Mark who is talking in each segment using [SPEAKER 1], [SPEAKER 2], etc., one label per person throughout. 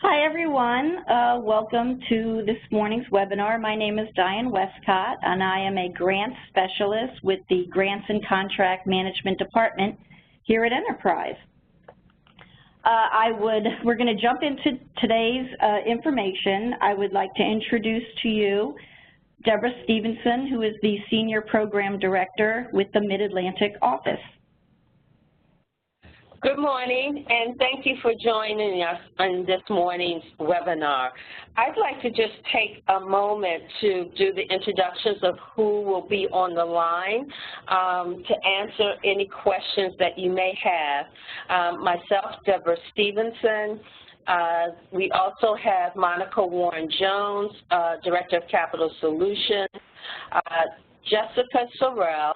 [SPEAKER 1] Hi everyone, welcome to this morning's webinar. My name is Diane Westcott and I am a grants specialist with the Grants and Contract Management Department here at Enterprise. We're going to jump into today's information. I would like to introduce to you Deborah Stevenson, who is the Senior Program Director with the Mid-Atlantic Office.
[SPEAKER 2] Good morning, and thank you for joining us on this morning's webinar. I'd like to just take a moment to do the introductions of who will be on the line to answer any questions that you may have. Myself, Deborah Stevenson. We also have Monica Warren-Jones, Director of Capital Solutions, Jessica Sorrell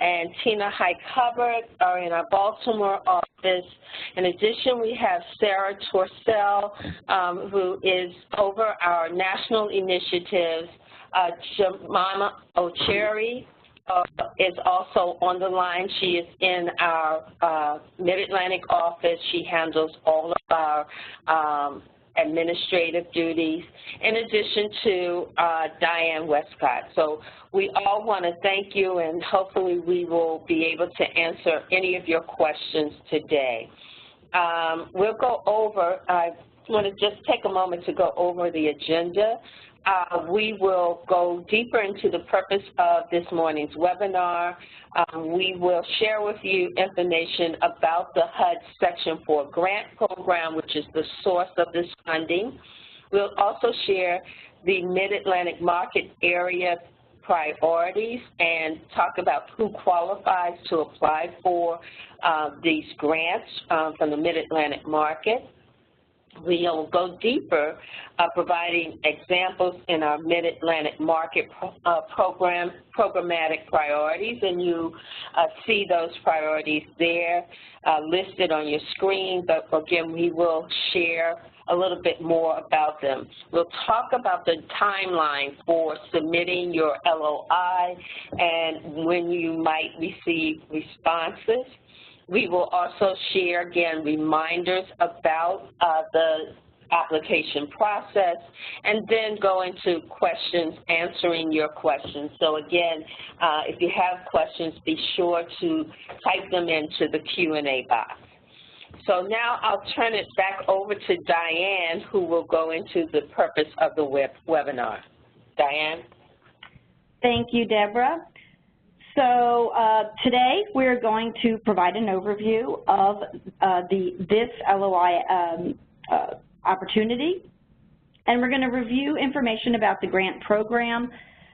[SPEAKER 2] and Tina Hike-Hubbard are in our Baltimore office. In addition, we have Sarah Torcell, who is over our national initiatives. Jemima O'Cherry is also on the line. She is in our Mid-Atlantic office. She handles all of our administrative duties, in addition to Diane Westcott. So we all want to thank you, and hopefully we will be able to answer any of your questions today. We'll go over, I want to just take a moment to go over the agenda. We will go deeper into the purpose of this morning's webinar. We will share with you information about the HUD Section 4 grant program, which is the source of this funding. We'll also share the Mid-Atlantic market area priorities and talk about who qualifies to apply for these grants from the Mid-Atlantic market. We'll go deeper, providing examples in our Mid-Atlantic market programmatic priorities, and you see those priorities there listed on your screen, but again, we will share a little bit more about them. We'll talk about the timeline for submitting your LOI and when you might receive responses. We will also share, again, reminders about the application process, and then go into questions, answering your questions. So again, if you have questions, be sure to type them into the Q&A box. So now I'll turn it back over to Diane, who will go into the purpose of the webinar. Diane?
[SPEAKER 1] Thank you, Deborah. So today we're going to provide an overview of this LOI opportunity, and we're going to review information about the grant program,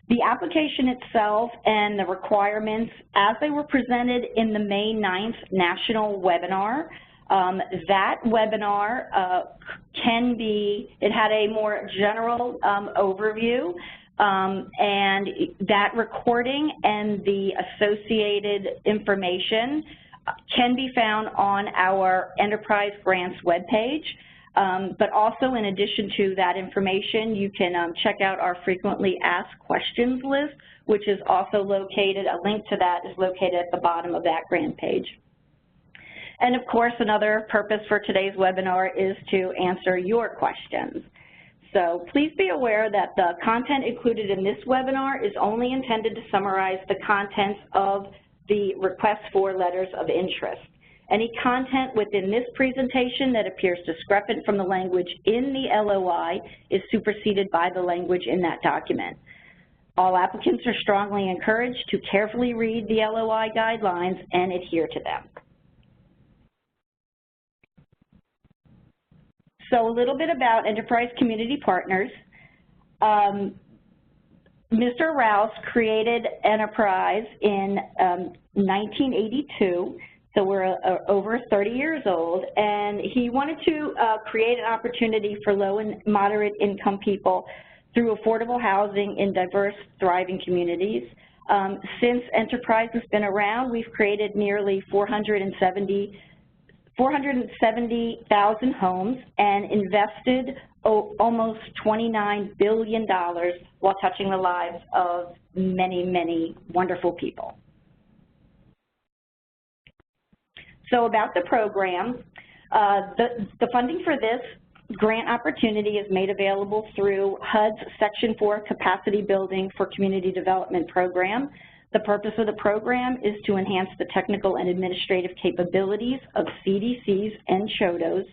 [SPEAKER 1] the application itself, and the requirements as they were presented in the May 9th national webinar. That webinar it had a more general overview. And that recording and the associated information can be found on our Enterprise Grants webpage. But also, in addition to that information, you can check out our frequently asked questions list, which is also located, a link to that is located at the bottom of that grant page. And of course, another purpose for today's webinar is to answer your questions. So please be aware that the content included in this webinar is only intended to summarize the contents of the request for letters of interest. Any content within this presentation that appears discrepant from the language in the LOI is superseded by the language in that document. All applicants are strongly encouraged to carefully read the LOI guidelines and adhere to them. So a little bit about Enterprise Community Partners. Mr. Rouse created Enterprise in 1982, so we're over 30 years old, and he wanted to create an opportunity for low and moderate income people through affordable housing in diverse, thriving communities. Since Enterprise has been around, we've created nearly 470,000 homes and invested almost $29 billion while touching the lives of many, many wonderful people. So about the program, the funding for this grant opportunity is made available through HUD's Section 4 Capacity Building for Community Development Program. The purpose of the program is to enhance the technical and administrative capabilities of CDCs and CHODOs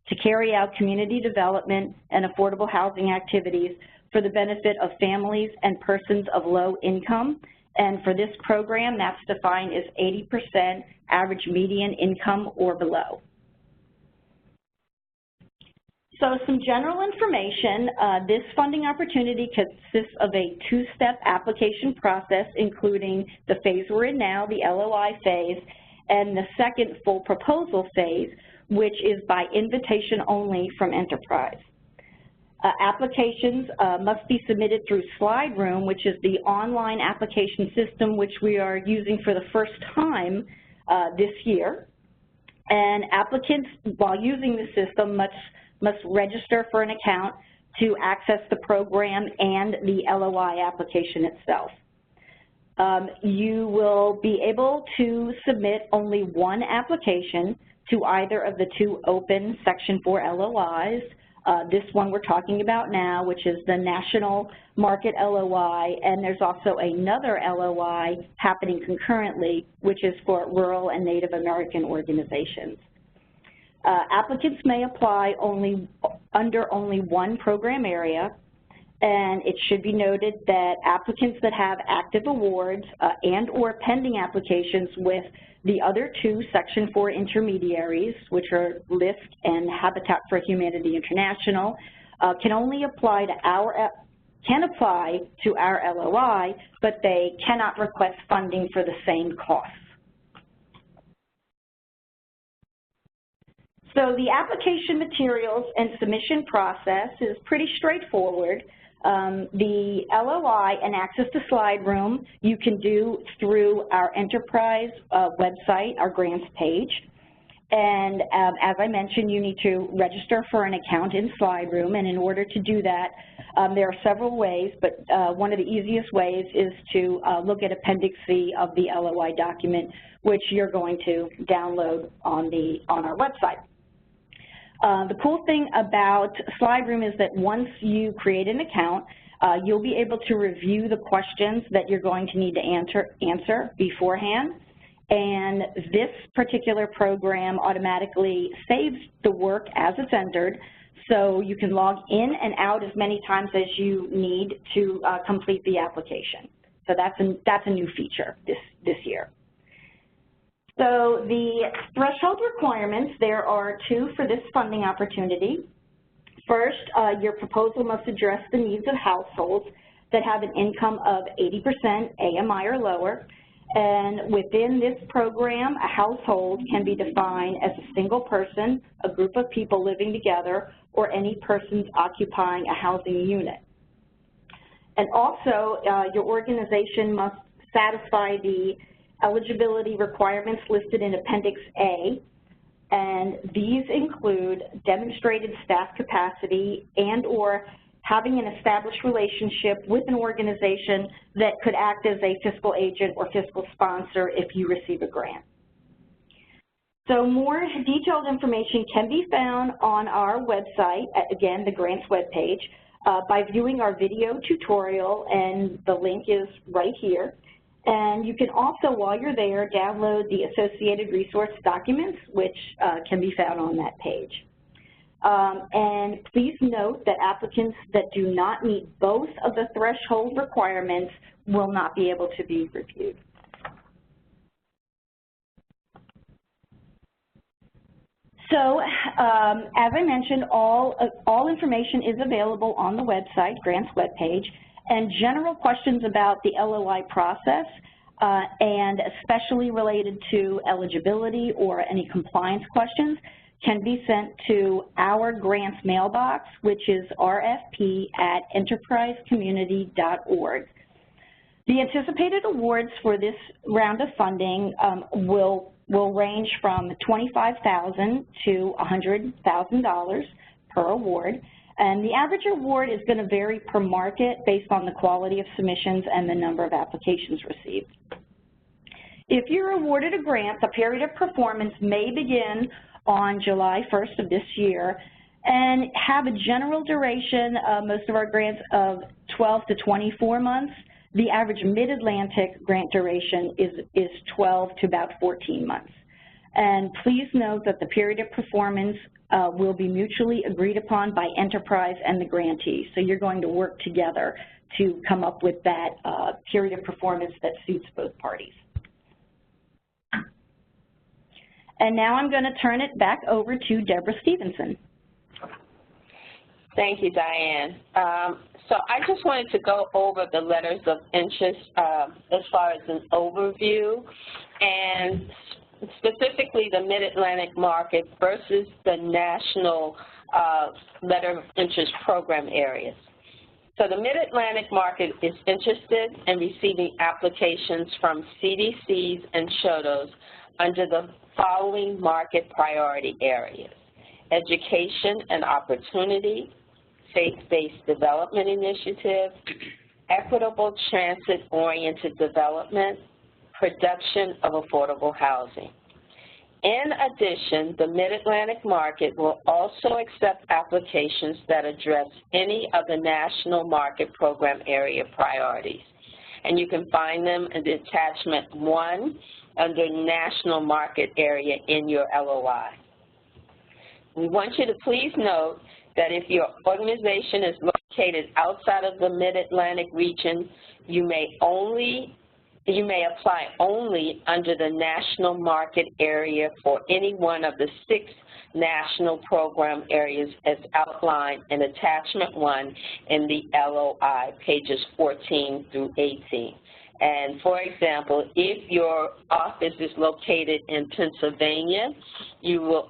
[SPEAKER 1] to carry out community development and affordable housing activities for the benefit of families and persons of low income. And for this program, that's defined as 80% average median income or below. So some general information, this funding opportunity consists of a two-step application process, including the phase we're in now, the LOI phase, and the second full proposal phase, which is by invitation only from Enterprise. Applications must be submitted through SlideRoom, which is the online application system which we are using for the first time this year. And applicants, while using the system, must register for an account to access the program and the LOI application itself. You will be able to submit only one application to either of the two open Section 4 LOIs. This one we're talking about now, which is the National Market LOI, and there's also another LOI happening concurrently, which is for rural and Native American organizations. Applicants may apply under only one program area, and it should be noted that applicants that have active awards and or pending applications with the other two Section 4 intermediaries, which are LISC and Habitat for Humanity International, can only apply to our LOI, but they cannot request funding for the same costs. So the application materials and submission process is pretty straightforward. The LOI and access to SlideRoom you can do through our Enterprise website, our grants page. And as I mentioned, you need to register for an account in SlideRoom, and in order to do that, there are several ways, but one of the easiest ways is to look at Appendix C of the LOI document, which you're going to download on our website. The cool thing about SlideRoom is that once you create an account, you'll be able to review the questions that you're going to need to answer beforehand. And this particular program automatically saves the work as it's entered, so you can log in and out as many times as you need to complete the application. So that's a new feature this year. So the threshold requirements, there are two for this funding opportunity. First, your proposal must address the needs of households that have an income of 80% AMI or lower. And within this program, a household can be defined as a single person, a group of people living together, or any persons occupying a housing unit. And also, your organization must satisfy the eligibility requirements listed in Appendix A, and these include demonstrated staff capacity and or having an established relationship with an organization that could act as a fiscal agent or fiscal sponsor if you receive a grant. So more detailed information can be found on our website, again, the grants webpage, by viewing our video tutorial, and the link is right here. And you can also, while you're there, download the associated resource documents, which can be found on that page. And please note that applicants that do not meet both of the threshold requirements will not be able to be reviewed. So, as I mentioned, all information is available on the website, grants webpage. And general questions about the LOI process and especially related to eligibility or any compliance questions can be sent to our grants mailbox, which is rfp@enterprisecommunity.org. The anticipated awards for this round of funding will range from $25,000 to $100,000 per award. And the average award is going to vary per market based on the quality of submissions and the number of applications received. If you're awarded a grant, the period of performance may begin on July 1st of this year, and have a general duration, most of our grants, of 12 to 24 months. The average Mid-Atlantic grant duration is 12 to about 14 months. And please note that the period of performance will be mutually agreed upon by enterprise and the grantee. So you're going to work together to come up with that period of performance that suits both parties. And now I'm going to turn it back over to Deborah Stevenson.
[SPEAKER 2] Thank you, Diane. So I just wanted to go over the letters of interest as far as an overview, and specifically the Mid-Atlantic market versus the national letter of interest program areas. So the Mid-Atlantic market is interested in receiving applications from CDCs and SHODOs under the following market priority areas: education and opportunity, faith-based development initiative, equitable transit-oriented development, production of affordable housing. In addition, the Mid-Atlantic market will also accept applications that address any of the national market program area priorities. And you can find them in the attachment 1 under national market area in your LOI. We want you to please note that if your organization is located outside of the Mid-Atlantic region, you may apply only under the national market area for any one of the 6 national program areas as outlined in attachment 1 in the LOI, pages 14 through 18. And for example, if your office is located in Pennsylvania, you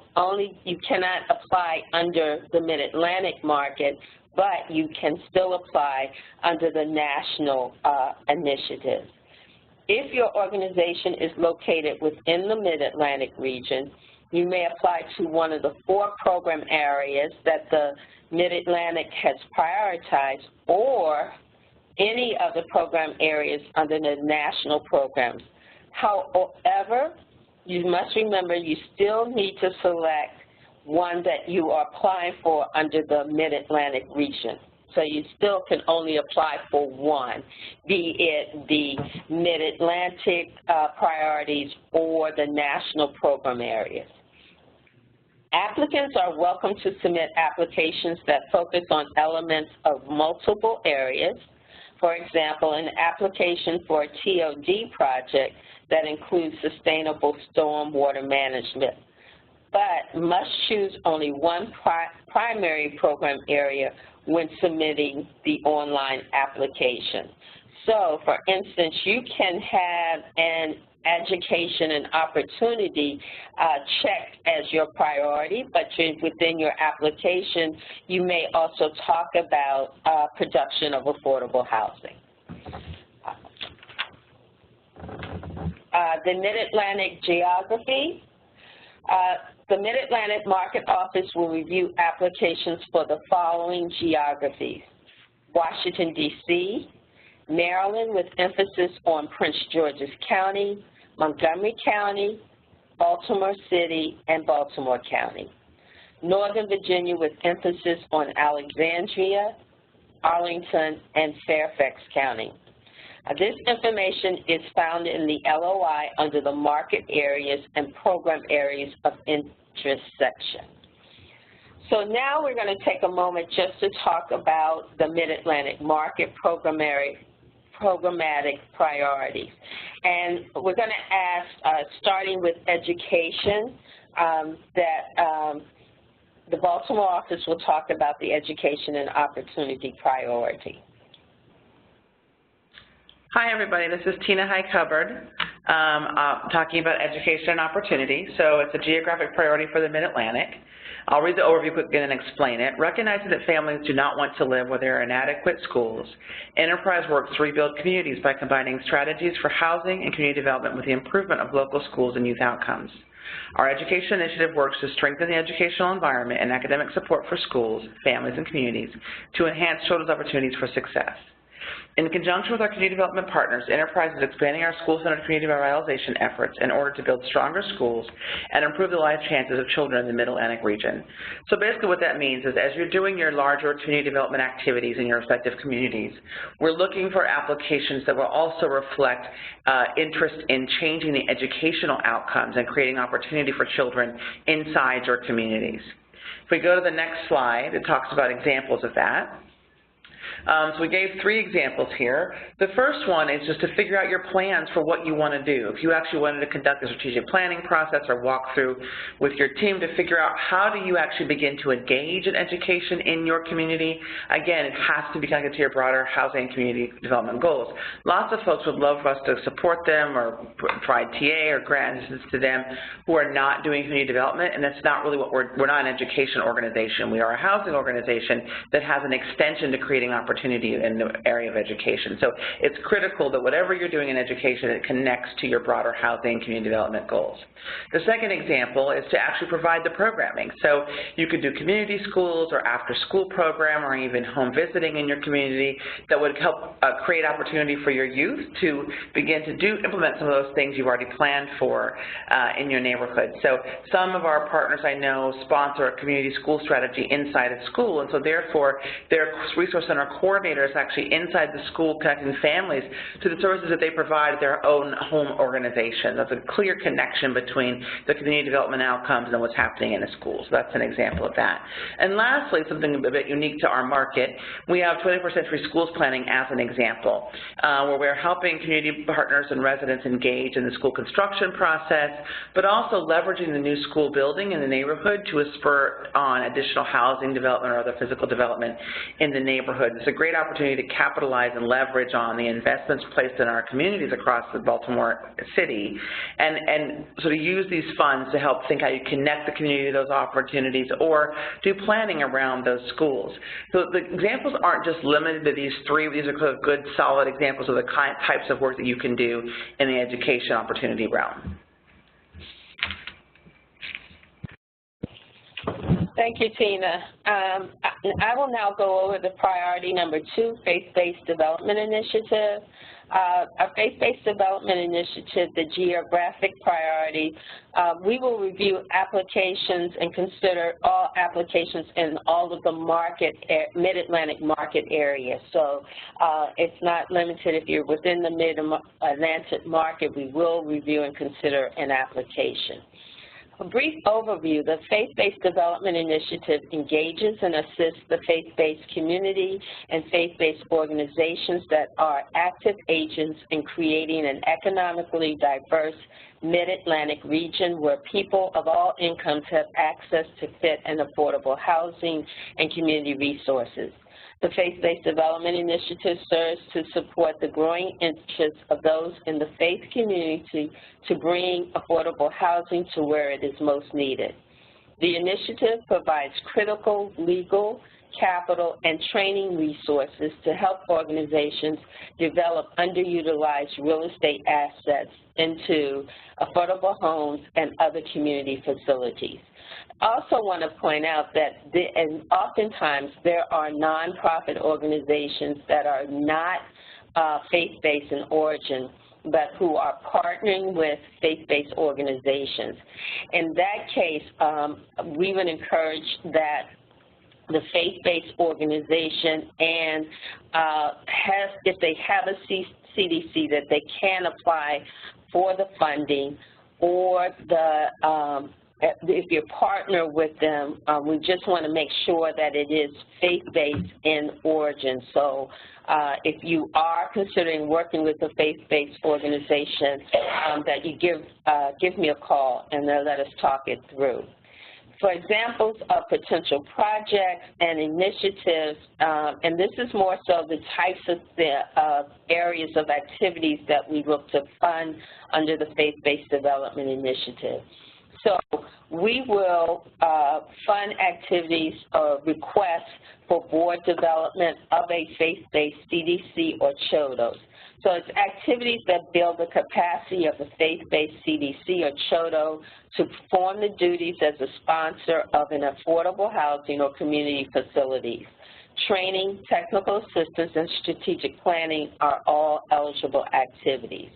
[SPEAKER 2] cannot apply under the Mid-Atlantic market, but you can still apply under the national initiative. If your organization is located within the Mid-Atlantic region, you may apply to one of the 4 program areas that the Mid-Atlantic has prioritized, or any of the program areas under the national programs. However, you must remember you still need to select one that you are applying for under the Mid-Atlantic region. So you still can only apply for one, be it the Mid-Atlantic priorities or the national program areas. Applicants are welcome to submit applications that focus on elements of multiple areas. For example, an application for a EtoD project that includes sustainable stormwater management, but must choose only one primary program area when submitting the online application. So, for instance, you can have an education and opportunity checked as your priority, but within your application, you may also talk about production of affordable housing. The Mid-Atlantic geography. The Mid-Atlantic Market Office will review applications for the following geographies: Washington, D.C., Maryland with emphasis on Prince George's County, Montgomery County, Baltimore City, and Baltimore County. Northern Virginia with emphasis on Alexandria, Arlington, and Fairfax County. This information is found in the LOI under the market areas and program areas of interest section. So now we're going to take a moment just to talk about the Mid-Atlantic market programmatic priorities. And we're going to ask, starting with education, that the Baltimore office will talk about the education and opportunity priority.
[SPEAKER 3] Hi, everybody. This is Tina High-Hubbard talking about education and opportunity. So it's a geographic priority for the Mid-Atlantic. I'll read the overview quickly and explain it. Recognizing that families do not want to live where there are inadequate schools, Enterprise works to rebuild communities by combining strategies for housing and community development with the improvement of local schools and youth outcomes. Our education initiative works to strengthen the educational environment and academic support for schools, families, and communities to enhance children's opportunities for success. In conjunction with our community development partners, Enterprise is expanding our school-centered community revitalization efforts in order to build stronger schools and improve the life chances of children in the Mid-Atlantic region. So basically what that means is as you're doing your larger community development activities in your respective communities, we're looking for applications that will also reflect interest in changing the educational outcomes and creating opportunity for children inside your communities. If we go to the next slide, it talks about examples of that. So we gave 3 examples here. The first one is just to figure out your plans for what you want to do. If you actually wanted to conduct a strategic planning process or walk through with your team to figure out how do you actually begin to engage in education in your community, again, it has to be connected to your broader housing and community development goals. Lots of folks would love for us to support them or provide TA or grant assistance to them who are not doing community development, and that's not really what we're not an education organization. We are a housing organization that has an extension to creating opportunity in the area of education. So it's critical that whatever you're doing in education, it connects to your broader housing and community development goals. The second example is to actually provide the programming. So you could do community schools or after-school program or even home visiting in your community that would help create opportunity for your youth to begin to implement some of those things you've already planned for in your neighborhood. So some of our partners I know sponsor a community school strategy inside a school, and so therefore their resource center coordinators actually inside the school connecting families to the services that they provide at their own home organization. That's a clear connection between the community development outcomes and what's happening in a school. So that's an example of that. And lastly, something a bit unique to our market, we have 21st Century Schools Planning as an example, where we're helping community partners and residents engage in the school construction process, but also leveraging the new school building in the neighborhood to spur on additional housing development or other physical development in the neighborhood. It's a great opportunity to capitalize and leverage on the investments placed in our communities across the Baltimore city and sort of use these funds to help think how you connect the community to those opportunities or do planning around those schools. So the examples aren't just limited to these 3. These are good, solid examples of the types of work that you can do in the education opportunity realm.
[SPEAKER 2] Thank you, Tina. I will now go over the priority number 2, Faith-Based Development Initiative. Our Faith-Based Development Initiative, the geographic priority, we will review applications and consider all applications in all of the Mid-Atlantic market areas. So it's not limited if you're within the Mid-Atlantic market, we will review and consider an application. A brief overview, the Faith-Based Development Initiative engages and assists the faith-based community and faith-based organizations that are active agents in creating an economically diverse Mid-Atlantic region where people of all incomes have access to fit and affordable housing and community resources. The Faith-Based Development Initiative serves to support the growing interest of those in the faith community to bring affordable housing to where it is most needed. The initiative provides critical legal, capital, and training resources to help organizations develop underutilized real estate assets into affordable homes and other community facilities. I also want to point out that oftentimes there are nonprofit organizations that are not faith-based in origin, but who are partnering with faith-based organizations. In that case, we would encourage that the faith-based organization and if they have a CDC, that they can apply for the funding, or if you partner with them, we just want to make sure that it is faith-based in origin. So if you are considering working with a faith-based organization, that you give me a call and they'll let us talk it through. For examples of potential projects and initiatives, and this is more so the types of areas of activities that we look to fund under the Faith-Based Development Initiative. So we will fund activities or requests for board development of a faith-based CDC or CHODOs. So it's activities that build the capacity of a faith-based CDC or CHODO to perform the duties as a sponsor of an affordable housing or community facilities. training, technical assistance, and strategic planning are all eligible activities.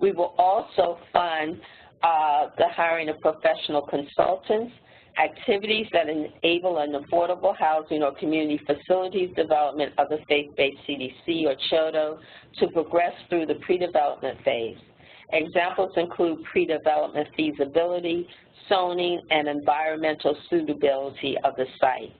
[SPEAKER 2] We will also fund the hiring of professional consultants, activities that enable an affordable housing or community facilities development of the faith-based CDC or CHODO to progress through the pre-development phase. Examples include pre-development feasibility, zoning, and environmental suitability of the site.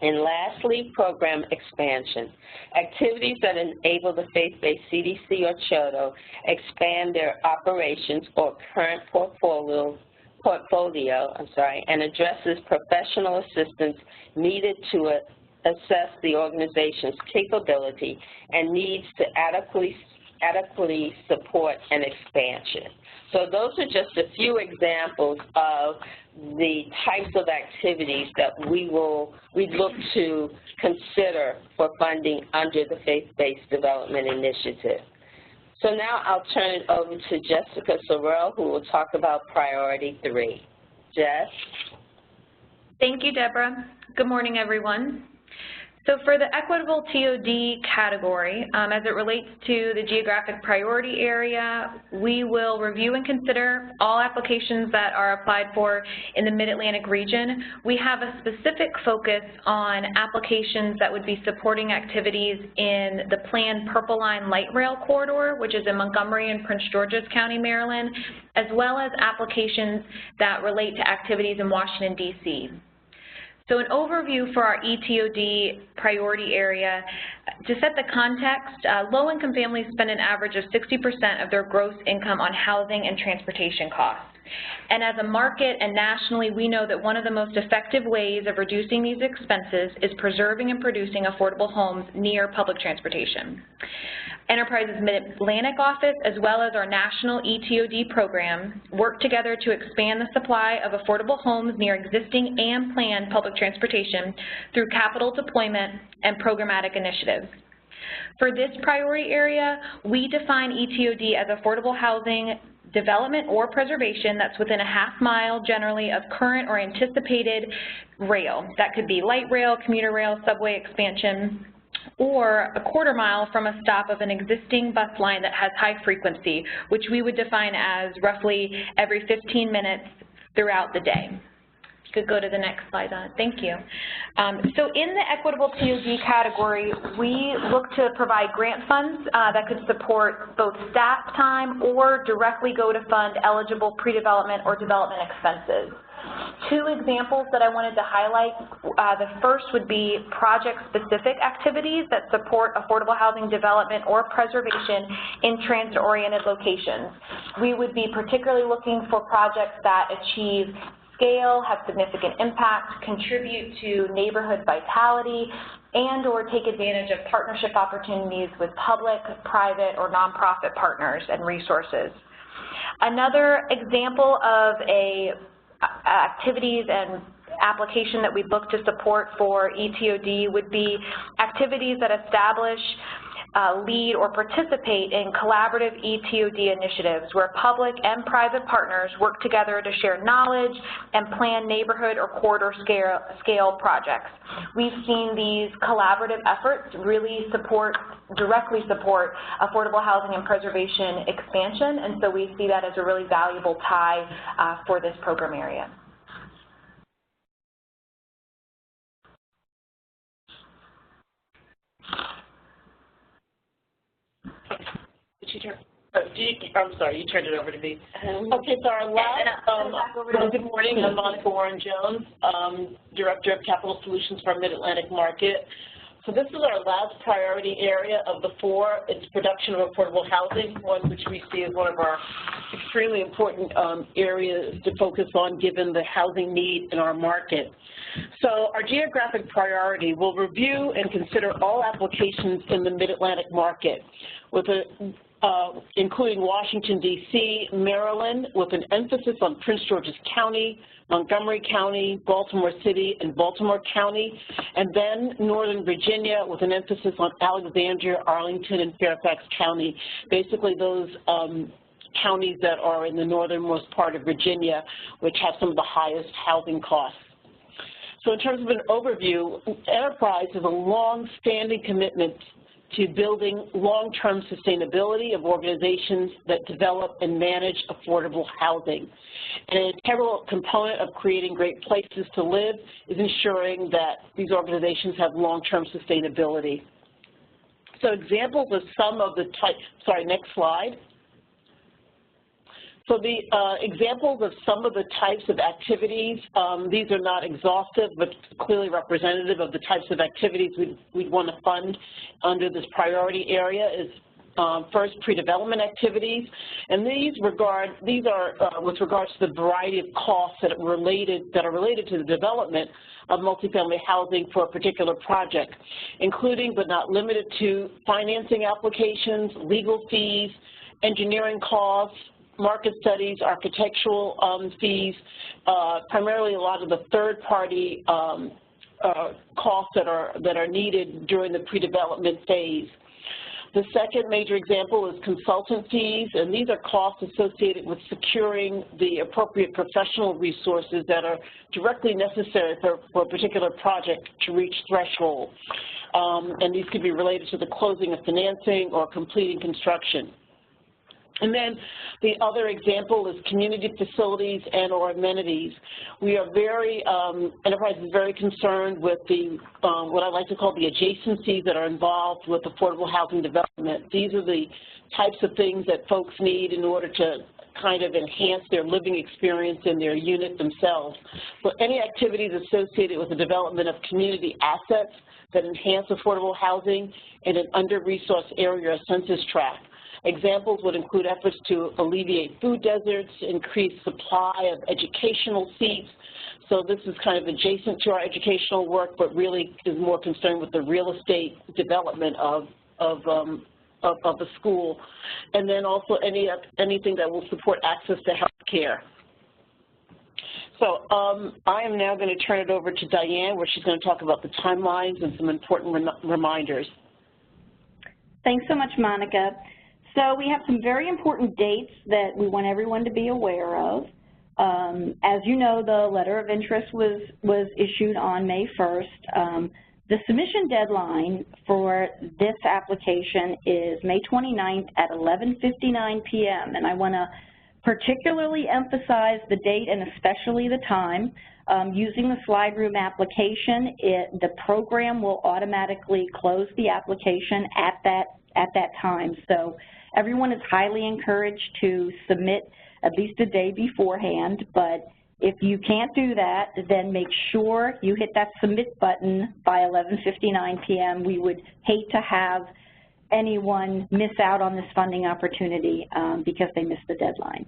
[SPEAKER 2] And lastly, program expansion. Activities that enable the faith-based CDC or CHODO expand their operations or current portfolio and addresses professional assistance needed to assess the organization's capability and needs to adequately support an expansion. So those are just a few examples of the types of activities that we look to consider for funding under the Faith-Based Development Initiative. So now I'll turn it over to Jessica Sorrell, who will talk about Priority 3. Jess?
[SPEAKER 4] Thank you, Deborah. Good morning, everyone. So for the equitable TOD category, as it relates to the geographic priority area, we will review and consider all applications that are applied for in the Mid-Atlantic region. We have a specific focus on applications that would be supporting activities in the planned Purple Line Light Rail Corridor, which is in Montgomery and Prince George's County, Maryland, as well as applications that relate to activities in Washington, D.C. So an overview for our ETOD priority area. To set the context, low-income families spend an average of 60% of their gross income on housing and transportation costs. And as a market and nationally, we know that one of the most effective ways of reducing these expenses is preserving and producing affordable homes near public transportation. Enterprise's Mid-Atlantic office, as well as our national ETOD program, work together to expand the supply of affordable homes near existing and planned public transportation through capital deployment and programmatic initiatives. For this priority area, we define ETOD as affordable housing development or preservation that's within a half-mile, generally, of current or anticipated rail. That could be light rail, commuter rail, subway expansion, or a quarter mile from a stop of an existing bus line that has high frequency, which we would define as roughly every 15 minutes throughout the day. You could go to the next slide on it. Thank you. So in the equitable TOD category, we look to provide grant funds that could support both staff time or directly go to fund eligible pre-development or development expenses. Two examples that I wanted to highlight. The first would be project-specific activities that support affordable housing development or preservation in transit-oriented locations. We would be particularly looking for projects that achieve scale, have significant impact, contribute to neighborhood vitality, and or take advantage of partnership opportunities with public, private, or nonprofit partners and resources. Another example of activities and application that we look to support for ETOD would be activities that establish, lead, or participate in collaborative ETOD initiatives where public and private partners work together to share knowledge and plan neighborhood or corridor scale projects. We've seen these collaborative efforts really directly support affordable housing and preservation expansion, and so we see that as a really valuable tie for this program area.
[SPEAKER 5] I'm sorry, you turned it over to me. Okay, so our last, good morning, I'm Monica Warren-Jones, Director of Capital Solutions for Mid-Atlantic Market. So this is our last priority area of the four. It's production of affordable housing, one which we see as one of our extremely important areas to focus on given the housing need in our market. So our geographic priority will review and consider all applications in the Mid-Atlantic market, with including Washington, D.C., Maryland, with an emphasis on Prince George's County, Montgomery County, Baltimore City, and Baltimore County, and then Northern Virginia with an emphasis on Alexandria, Arlington, and Fairfax County, basically those counties that are in the northernmost part of Virginia, which have some of the highest housing costs. So in terms of an overview, Enterprise has a long-standing commitment to building long-term sustainability of organizations that develop and manage affordable housing. And an integral component of creating great places to live is ensuring that these organizations have long-term sustainability. So examples of some of the next slide. So the examples of some of the types of activities, these are not exhaustive, but clearly representative of the types of activities we'd want to fund under this priority area is first, pre-development activities, and these are with regards to the variety of costs that are related to the development of multifamily housing for a particular project, including but not limited to financing applications, legal fees, engineering costs, market studies, architectural fees, primarily a lot of the third-party costs that are needed during the pre-development phase. The second major example is consultant fees, and these are costs associated with securing the appropriate professional resources that are directly necessary for a particular project to reach threshold. And these could be related to the closing of financing or completing construction. And then the other example is community facilities and or amenities. We are Enterprise is very concerned with the, what I like to call the adjacencies that are involved with affordable housing development. These are the types of things that folks need in order to kind of enhance their living experience in their unit themselves. So any activities associated with the development of community assets that enhance affordable housing in an under-resourced area or census tract. Examples would include efforts to alleviate food deserts, increase supply of educational seats. So this is kind of adjacent to our educational work, but really is more concerned with the real estate development of a school. And then also anything that will support access to health care. So I am now going to turn it over to Diane, where she's going to talk about the timelines and some important reminders.
[SPEAKER 1] Thanks so much, Monica. So we have some very important dates that we want everyone to be aware of. As you know, the letter of interest was issued on May 1st. The submission deadline for this application is May 29th at 11:59 p.m. And I want to particularly emphasize the date and especially the time. Using the slide room application, the program will automatically close the application at that time. So everyone is highly encouraged to submit at least a day beforehand, but if you can't do that, then make sure you hit that submit button by 11:59 p.m. We would hate to have anyone miss out on this funding opportunity because they missed the deadline.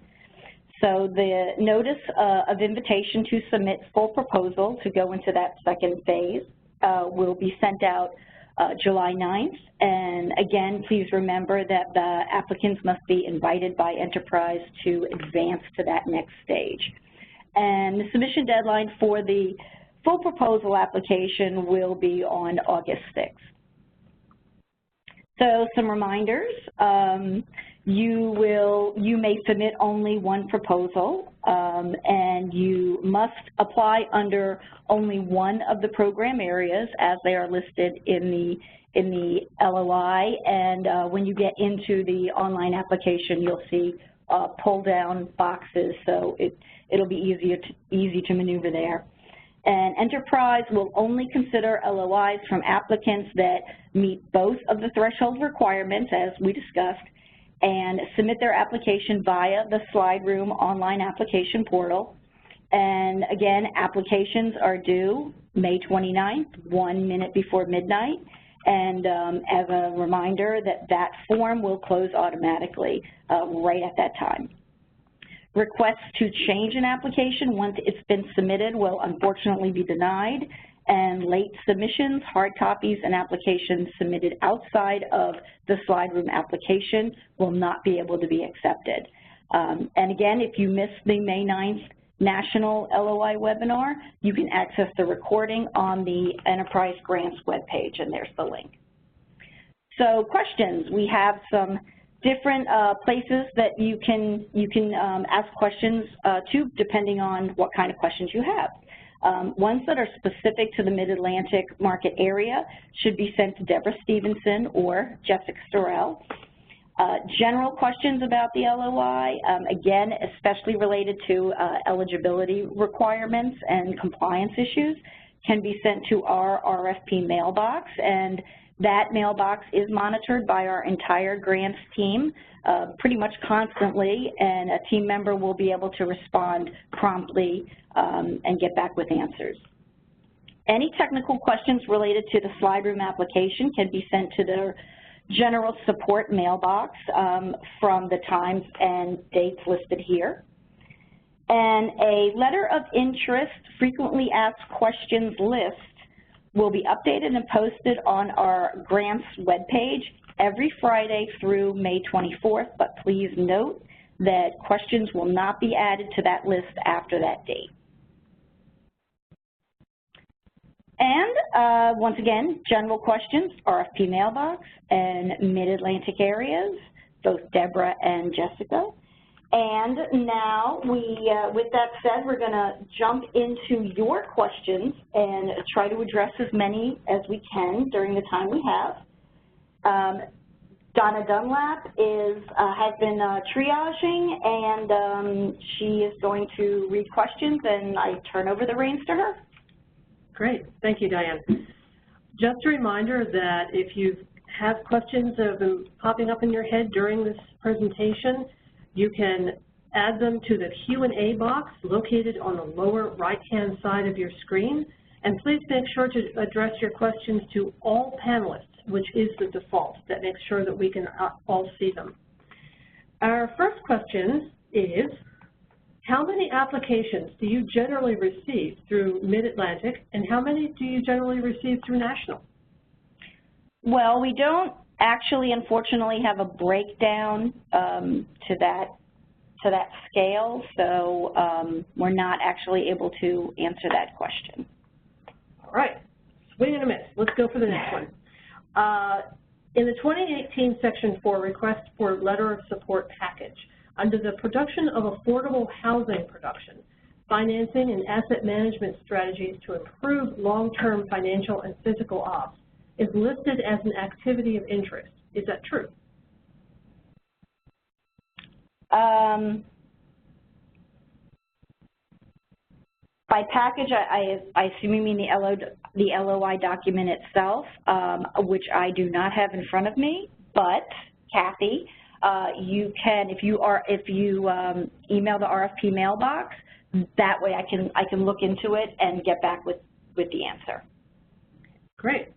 [SPEAKER 1] So the notice of invitation to submit full proposal to go into that second phase will be sent out July 9th, and again, please remember that the applicants must be invited by Enterprise to advance to that next stage. And the submission deadline for the full proposal application will be on August 6th. So some reminders, you may submit only one proposal, and you must apply under only one of the program areas as they are listed in the LOI. And when you get into the online application, you'll see pull-down boxes, so it'll be easy to maneuver there. And Enterprise will only consider LOIs from applicants that meet both of the threshold requirements, as we discussed, and submit their application via the slide room online application portal. And again, applications are due May 29th, 1 minute before midnight. And as a reminder, that form will close automatically right at that time. Requests to change an application once it's been submitted will unfortunately be denied, and late submissions, hard copies, and applications submitted outside of the slide room application will not be able to be accepted. And again, if you missed the May 9th National LOI webinar, you can access the recording on the Enterprise Grants webpage, and there's the link. So questions, we have some different places that you can ask questions to, depending on what kind of questions you have. Ones that are specific to the Mid-Atlantic market area should be sent to Deborah Stevenson or Jessica Sorrell. General questions about the LOI, again, especially related to eligibility requirements and compliance issues, can be sent to our RFP mailbox, and that mailbox is monitored by our entire grants team pretty much constantly, and a team member will be able to respond promptly and get back with answers. Any technical questions related to the slide room application can be sent to the general support mailbox from the times and dates listed here. And a letter of interest frequently asked questions list will be updated and posted on our grants webpage every Friday through May 24th, but please note that questions will not be added to that list after that date. And once again, general questions, RFP mailbox, and Mid-Atlantic areas, both Deborah and Jessica. And now with that said, we're going to jump into your questions and try to address as many as we can during the time we have. Donna Dunlap has been triaging, and she is going to read questions, and I turn over the reins to her.
[SPEAKER 6] Great. Thank you, Diane. Just a reminder that if you have questions that have been popping up in your head during this presentation, you can add them to the Q&A box located on the lower right-hand side of your screen. And please make sure to address your questions to all panelists, which is the default. That makes sure that we can all see them. Our first question is, how many applications do you generally receive through Mid-Atlantic, and how many do you generally receive through National?
[SPEAKER 1] Well, we don't actually, unfortunately, have a breakdown to that scale, so we're not actually able to answer that question.
[SPEAKER 6] All right, swing and a miss. Let's go for the next one. In the 2018 Section 4 request for letter of support package, under the production of affordable housing production, financing and asset management strategies to improve long-term financial and physical ops is listed as an activity of interest. Is that true?
[SPEAKER 1] By package, I assume you mean the LOI document itself, which I do not have in front of me, but Kathy, you can, if you email the RFP mailbox, that way I can look into it and get back with the answer.
[SPEAKER 6] Great.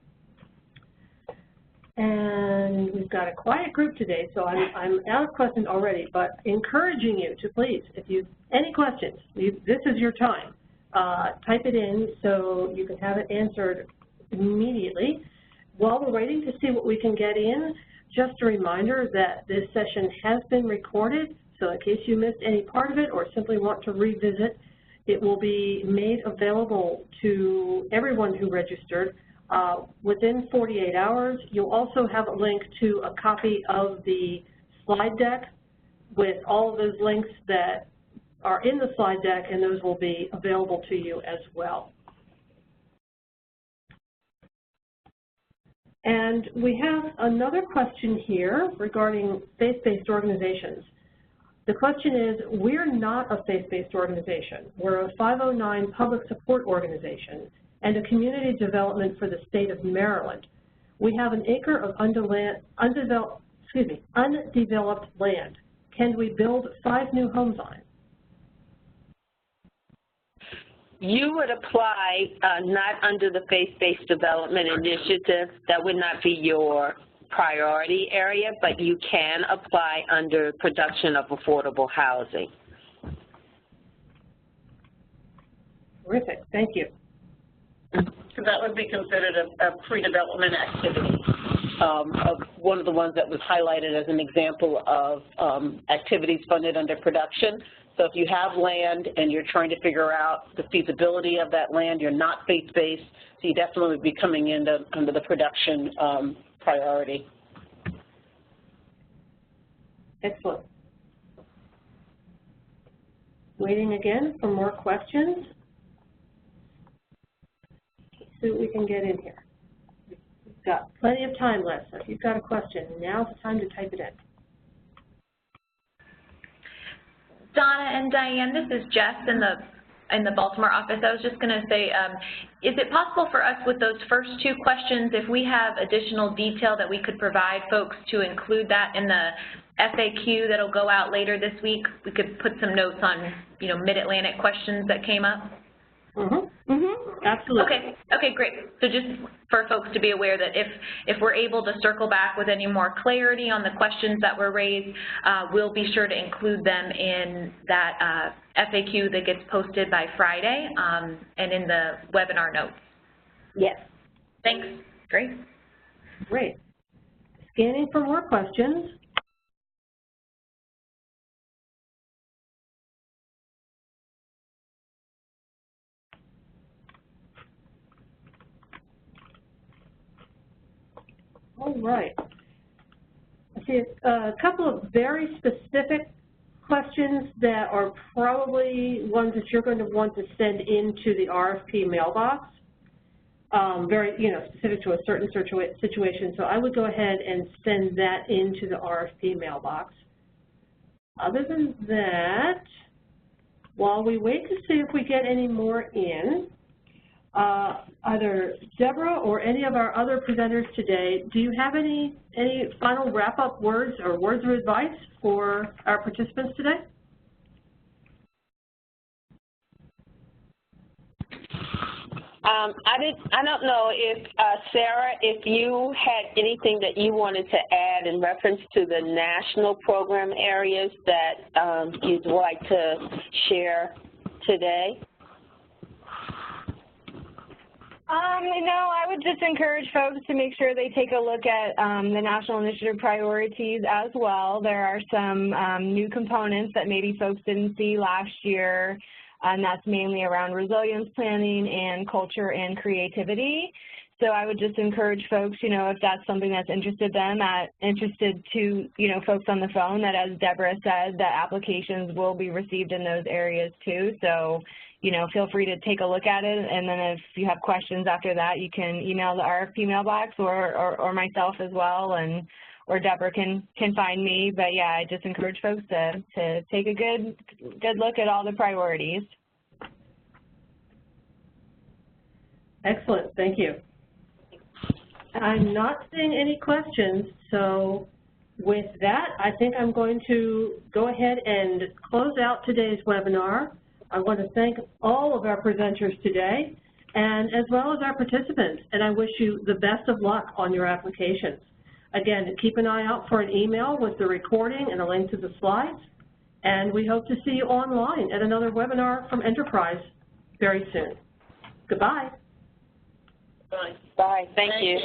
[SPEAKER 6] And we've got a quiet group today, so I'm out of questions already, but encouraging you to please, if you any questions, this is your time. Type it in so you can have it answered immediately. While we're waiting to see what we can get in, just a reminder that this session has been recorded, so in case you missed any part of it or simply want to revisit, it will be made available to everyone who registered within 48 hours. You'll also have a link to a copy of the slide deck with all of those links that are in the slide deck, and those will be available to you as well. And we have another question here regarding faith-based organizations. The question is, we're not a faith-based organization. We're a 509 public support organization and a community development for the state of Maryland. We have an acre of undeveloped land. Can we build 5 new homes on it?
[SPEAKER 2] You would apply not under the faith-based development initiative. That would not be your priority area, but you can apply under production of affordable housing.
[SPEAKER 6] Terrific, thank you.
[SPEAKER 5] So that would be considered a pre-development activity.
[SPEAKER 7] One of the ones that was highlighted as an example of activities funded under production. So if you have land and you're trying to figure out the feasibility of that land, you're not faith-based, so you definitely would be coming in under the production priority.
[SPEAKER 6] Excellent. Waiting again for more questions. see what we can get in here. We've got plenty of time left, so if you've got a question, now's the time to type it in.
[SPEAKER 4] Donna and Diane, this is Jess in the Baltimore office. I was just going to say, is it possible for us with those first two questions, if we have additional detail that we could provide folks to include that in the FAQ that'll go out later this week? We could put some notes on, you know, Mid-Atlantic questions that came up.
[SPEAKER 6] Absolutely.
[SPEAKER 4] Okay, great. So just for folks to be aware that if we're able to circle back with any more clarity on the questions that were raised, we'll be sure to include them in that FAQ that gets posted by Friday and in the webinar notes.
[SPEAKER 1] Yes.
[SPEAKER 4] Thanks. Great.
[SPEAKER 6] Great. Scanning for more questions. All right. I see a couple of very specific questions that are probably ones that you're going to want to send into the RFP mailbox, very, you know, specific to a certain situation. So I would go ahead and send that into the RFP mailbox. Other than that, while we wait to see if we get any more in, either Deborah or any of our other presenters today, do you have any final wrap-up words or words of advice for our participants today?
[SPEAKER 2] I don't know if, Sarah, if you had anything that you wanted to add in reference to the national program areas that you'd like to share today.
[SPEAKER 8] No, I would just encourage folks to make sure they take a look at the National Initiative priorities as well. There are some new components that maybe folks didn't see last year, and that's mainly around resilience planning and culture and creativity. So I would just encourage folks, you know, if that's something that's interested to, you know, folks on the phone, that as Deborah said, that applications will be received in those areas too. So, you know, feel free to take a look at it, and then if you have questions after that, you can email the RFP mailbox or myself as well, and or Deborah can find me. But yeah, I just encourage folks to take a good look at all the priorities.
[SPEAKER 6] Excellent, thank you. I'm not seeing any questions, so with that, I think I'm going to go ahead and close out today's webinar. I want to thank all of our presenters today, and as well as our participants, and I wish you the best of luck on your applications. Again, keep an eye out for an email with the recording and a link to the slides, and we hope to see you online at another webinar from Enterprise very soon. Goodbye.
[SPEAKER 2] Bye. Thank you.